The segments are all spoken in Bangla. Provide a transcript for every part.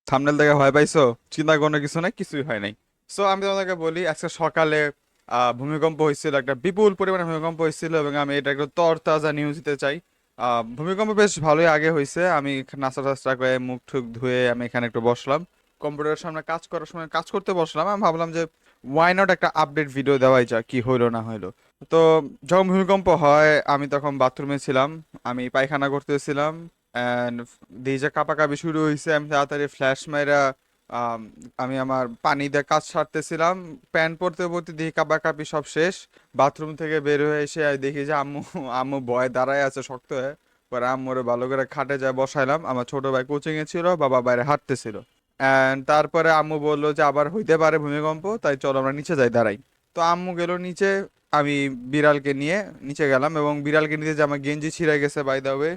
থাম্বনেল দেখে ভয় পাইছো? চিন্তা কোনো কিছু নাই, কিছুই হয় নাই। সো আমি তোমাদেরকে বলি, আজকে সকালে ভূমিকম্প হয়েছিল, একটা বিপুল পরিমাণে ভূমিকম্প হয়েছিল, এবং আমি এটা একটু তরতাজা নিউজ দিতে চাই। ভূমিকম্প বেশ ভালোই আগে হয়েছে। আমি নাস্তা টাস্তা করে মুখ টুক ধুয়ে আমি এখানে একটু বসলাম, কম্পিউটারের সামনে কাজ করার সময় কাজ করতে বসলাম। আমি ভাবলাম যে ওয়াই নট একটা আপডেট ভিডিও দেওয়াই যাক, কি হইলো না হইলো। তো যখন ভূমিকম্প হয় আমি তখন বাথরুমে ছিলাম, আমি পায়খানা করতেছিলাম, অ্যান্ড দিয়ে যে কাঁপাকাঁপি শুরু হয়েছে। আমি তাড়াতাড়ি ফ্ল্যাশ মাইরা আম, আমি আমার পানি দিয়ে কাজ সারতেছিলাম, প্যান্ট পরতে পরতে দেখি কাঁপাকাঁপি সব শেষ। বাথরুম থেকে বের হয়ে এসে আমি দেখি যে আম্মু আম্মু ভয়ে দাঁড়ায় আছে শক্ত হয়ে। পরে আম্মুরে ভালো করে খাটে যায় বসাইলাম, আমার ছোট ভাই কোচিং এ ছিল, বাবা বাইরে হাঁটতেছিল। অ্যান্ড তারপরে আম্মু বললো যে আবার হইতে পারে ভূমিকম্প, তাই চলো আমরা নিচে যাই, দাঁড়াই। তো আম্মু গেল নিচে, আমি বিড়ালকে নিয়ে নিচে গেলাম, এবং বিড়ালকে নিতে যে আমার গেঞ্জি ছিঁড়ে গেছে বাই দ্য ওয়ে।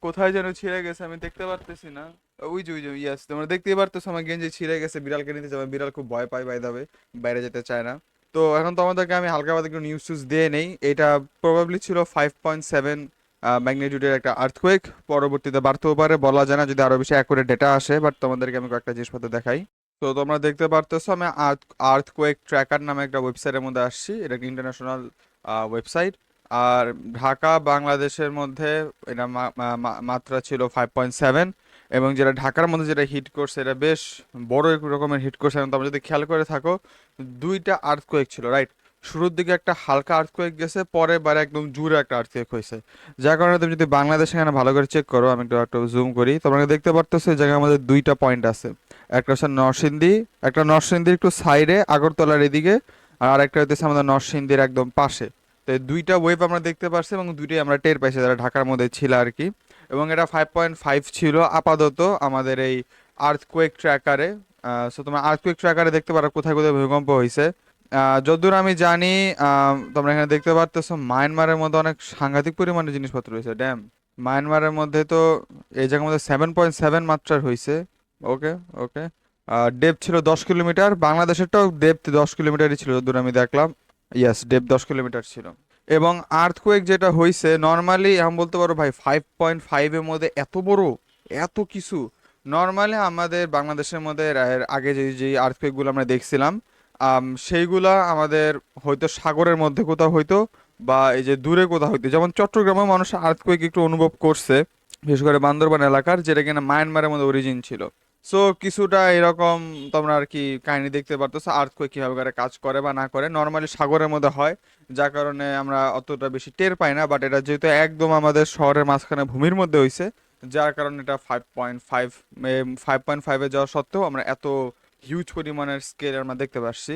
কোথায় যেন ছিঁড়ে গেছে, আমি দেখতে পারতেছি না। ওই যে ইয়াস, তোমরা দেখতেই পারতেছো আমার গেঞ্জি ছিঁড়ে গেছে। বিড়ালকে নিতে যাবে, বিড়াল খুব ভয় পায় বাই দ্য ওয়ে, বাইরে যেতে চায় না। তো এখন তোমাদেরকে আমি হালকা পাতলা একটু নিউজ টিউজ দিয়ে নেই। এটা প্রবাবলি ছিল 5.7 ম্যাগনিটিউডের একটা আর্থকোয়েক। পরবর্তীতে বাড়তেও পারে, বলা যায় না যদি আরো বেশি অ্যাকুরেট ডেটা আসে। বাট তোমাদেরকে আমি কয়েকটা জিনিসপত্র দেখাই। তো তোমরা দেখতে পারতেছো আমি আর্থকোয়েক ট্র্যাকার নামে একটা ওয়েবসাইটের মধ্যে আসছি। এটা একটা ইন্টারন্যাশনাল ওয়েবসাইট। আর ঢাকা বাংলাদেশের মধ্যে এটা মাত্রা ছিল 5.7। এবং যেটা ঢাকার মধ্যে যেটা হিট করছে, এটা বেশ বড় এক রকমের হিট করছে। এবং তোমরা যদি খেয়াল করে থাকো, দুইটা আর্থকোয়েক ছিল, রাইট? শুরুর দিকে একটা হালকা আর্থকোয়েক গেছে, পরে বারে একদম জোরে একটা আর্থকোয়েক হয়েছে। যার কারণে তুমি যদি বাংলাদেশে এখানে ভালো করে চেক করো, আমি একটু একটু জুম করি, তোমরা দেখতে পারতেছো এই জায়গায় আমাদের দুইটা পয়েন্ট আছে। একটা হচ্ছে নরসিংদী, একটা নরসিংদীর একটু সাইডে আগরতলার এদিকে, আর আরেকটা হচ্ছে আমাদের নরসিংদীর একদম পাশে। তো এই দুইটা ওয়েভ আমরা দেখতে পারছি, এবং দুইটাই আমরা টের পাইছি যারা ঢাকার মধ্যে ছিল আর কি। এবং এটা 5.5 ছিল আপাতত আমাদের এই আর্থকোয়েক ট্র্যাকারে। সো তোমার আর্থকোয়েক ট্র্যাকারে দেখতে পারো কোথায় কোথায় ভূমিকম্প হয়েছে। যতদূর আমি জানি, তোমরা এখানে দেখতে পারতেছো মায়ানমারের মধ্যে অনেক সাংঘাতিক পরিমাণে জিনিসপত্র রয়েছে, ড্যাম। মায়ানমারের মধ্যে তো এই জায়গার মধ্যে 7.7 মাত্রার হয়েছে। ওকে, ওকে। ডেপ ছিল 10 কিলোমিটার, বাংলাদেশেরটাও ডেপ 10 কিলোমিটারই ছিল যতদূর আমি দেখলাম। ইয়াস, ডেপ 10 কিলোমিটার ছিল। এবং আর্থকোয়েক যেটা হয়েছে, নর্মালি আমি বলতে পারো ভাই 5.5 এর মধ্যে এত বড়, এত কিছু। নর্মালি আমাদের বাংলাদেশের মধ্যে এর আগে যে যে আর্থকোয়েকগুলো আমরা দেখছিলাম, সেইগুলা আমাদের হয়তো সাগরের মধ্যে কোথাও হয়তো, বা এই যে দূরে কোথাও হইতো। যেমন চট্টগ্রামে মানুষ আর্থকোয়েক একটু অনুভব করছে, বিশেষ করে বান্দরবান এলাকার, যেটা কিনা মায়ানমারের মধ্যে অরিজিন ছিল। সো কিছুটা এরকম তোমরা আর কি কাহিনী দেখতে পারতেছো, আর্থকোয়েক কিভাবে করে কাজ করে বা না করে। নর্মালি সাগরের মধ্যে হয়, যার কারণে আমরা অতটা বেশি টের পাই না। বাট এটা যেহেতু একদম আমাদের শহরের মাঝখানে ভূমির মধ্যে হয়েছে, যার কারণে এটা 5.5, 5.5-এ যাওয়া সত্ত্বেও আমরা এত হিউজ পরিমাণের স্কেল আমরা দেখতে পাচ্ছি।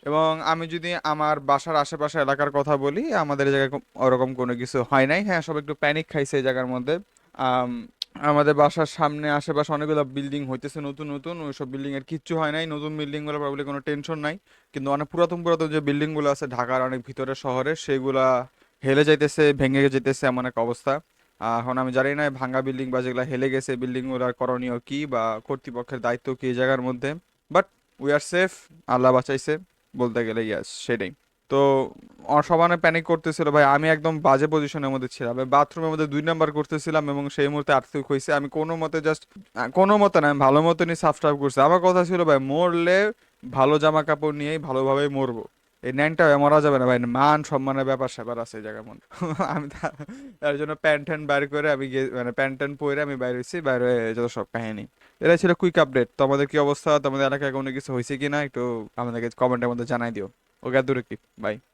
এবং আমি যদি আমার বাসার আশেপাশে এলাকার কথা বলি, আমাদের এই জায়গায় ওরকম কোনো কিছু হয় নাই। হ্যাঁ, সব একটু প্যানিক খাইছে এই জায়গার মধ্যে। আম, আমাদের বাসার সামনে আশেপাশে অনেকগুলো বিল্ডিং হইতেছে নতুন নতুন, ওইসব বিল্ডিং এর কিচ্ছু হয় নাই। নতুন বিল্ডিং গুলো প্রবলি কোনো টেনশন নাই। কিন্তু অনেক পুরাতন পুরাতন যে বিল্ডিং গুলো আছে ঢাকার অনেক ভিতরে শহরে, সেগুলা হেলে যাইতেছে, ভেঙে যেতেছে, এমন এক অবস্থা। এখন আমি জানি না এই ভাঙা বিল্ডিং বা যেগুলো হেলে গেছে বিল্ডিং গুলার করণীয় কি, বা কর্তৃপক্ষের দায়িত্ব কি এই জায়গার মধ্যে। বাট উই আর সেফ, আল্লাহ বাঁচাইছে বলতে গেলে, ইয়াস সেটাই। তো সবানে প্যানিক করতেছিল ভাই, আমি একদম বাজে পজিশনের মধ্যে ছিলাম, বাথরুমের মধ্যে 2 নাম্বার করতেছিলাম, এবং সেই মুহূর্তে আর্থিক হয়েছে। আমি কোনো মতে জাস্ট, কোনো মতে না, আমি ভালো মতনই সাফ টাফ করছি। আমার কথা ছিল ভাই, মরলে ভালো জামা কাপড় নিয়েই ভালোভাবেই মরবো। এই ন্যাংটা মরা যাবে না ভাই, মান সম্মানের ব্যাপার স্যাপার আছে এই জায়গার মধ্যে। আমি তার জন্য প্যান্ট ট্যান্ট বাইর করে আমি মানে প্যান্ট ট্যান্ট পরে আমি বাইরে হয়েছি, বাইরে হয়ে যত সব কাহিনী। এটাই ছিল কুইক আপডেট। তোমাদের কি অবস্থা? তোমাদের এলাকায় কোনো কিছু হয়েছে কিনা একটু আমাদেরকে কমেন্টের মধ্যে জানাই দিও। ওকে, দূরে কি, বাই।